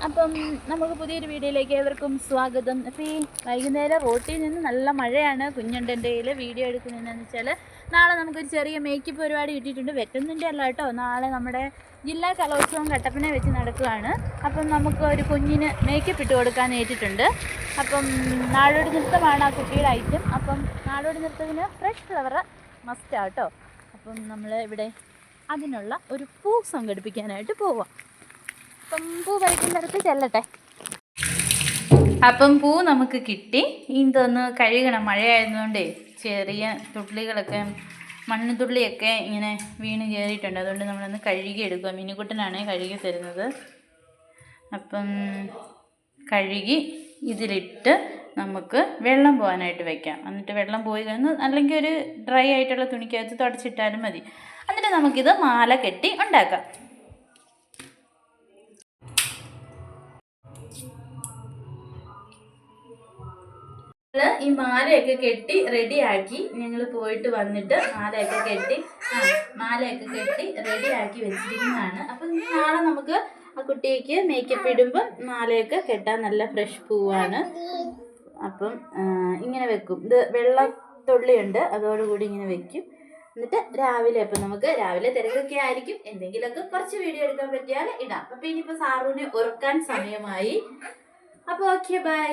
അപ്പം നമുക്ക് പുതിയൊരു വീഡിയോയിലേക്ക് ഏവർക്കും സ്വാഗതം. അപ്പോൾ ഈ വൈകുന്നേരം റോട്ടിൽ നിന്ന് നല്ല മഴയാണ്. കുഞ്ഞുണ്ടെൻ്റെ കയ്യിൽ വീഡിയോ എടുക്കുന്നതെന്ന് വെച്ചാൽ നാളെ നമുക്കൊരു ചെറിയ മേക്കപ്പ് പരിപാടി കിട്ടിയിട്ടുണ്ട്. വെട്ടുന്നതിൻ്റെ അല്ല കേട്ടോ, നാളെ നമ്മുടെ ജില്ലാ കലോത്സവം കട്ടപ്പന വെച്ച് നടക്കുകയാണ്. അപ്പം നമുക്ക് ഒരു കുഞ്ഞിന് മേക്കപ്പ് ഇട്ട് കൊടുക്കാൻ ഏറ്റിട്ടുണ്ട്. അപ്പം നാടോടി നൃത്തമാണ് ആ കുട്ടിയുടെ ഐറ്റം. അപ്പം നാടോടി നൃത്തത്തിന് ഫ്രഷ് ഫ്ലവർ മസ്റ്റാണ് കേട്ടോ. അപ്പം നമ്മൾ ഇവിടെ അതിനുള്ള ഒരു പൂ സംഘടിപ്പിക്കാനായിട്ട് പോവാം. അപ്പം പൂ പറിക്കുന്നിടത്ത് ചെല്ലട്ടെ. അപ്പം പൂ നമുക്ക് കിട്ടി. ഇതൊന്ന് കഴുകണം, മഴയായതുകൊണ്ടേ ചെറിയ തുള്ളികളൊക്കെ മണ്ണുതുള്ളിയൊക്കെ ഇങ്ങനെ വീണ് കയറിയിട്ടുണ്ട്. അതുകൊണ്ട് നമ്മളൊന്ന് കഴുകി എടുക്കുക. മിനിക്കുട്ടനാണ് കഴുകി തരുന്നത്. അപ്പം കഴുകി ഇതിലിട്ട് നമുക്ക് വെള്ളം പോകാനായിട്ട് വെക്കാം. എന്നിട്ട് വെള്ളം പോയി കഴിഞ്ഞ് അല്ലെങ്കിൽ ഒരു ഡ്രൈ ആയിട്ടുള്ള തുണിക്കകത്ത് തുടച്ചിട്ടാലും മതി. എന്നിട്ട് നമുക്കിത് മാല കെട്ടി ഉണ്ടാക്കാം. ഈ മാലയൊക്കെ കെട്ടി റെഡിയാക്കി ഞങ്ങൾ പോയിട്ട് വന്നിട്ട് മാലയൊക്കെ കെട്ടി റെഡിയാക്കി വെച്ചിരിക്കുന്നതാണ്. അപ്പം നാളെ നമുക്ക് ആ കുട്ടിക്ക് മേക്കപ്പ് ഇടുമ്പം മാലയൊക്കെ കെട്ടാൻ നല്ല ഫ്രഷ് പൂവാണ്. അപ്പം ഇങ്ങനെ വെക്കും. ഇത് വെള്ളത്തുള്ളിയുണ്ട്, അതോടുകൂടി ഇങ്ങനെ വെക്കും. എന്നിട്ട് രാവിലെ അപ്പം നമുക്ക് രാവിലെ തിരക്കൊക്കെ ആയിരിക്കും, എന്തെങ്കിലുമൊക്കെ കുറച്ച് വീഡിയോ എടുക്കാൻ പറ്റിയാൽ ഇടാം. അപ്പം ഇനിയിപ്പോൾ സാറൂനെ ഉറക്കാൻ സമയമായി. അപ്പോൾ ഓക്കെ, ബൈ.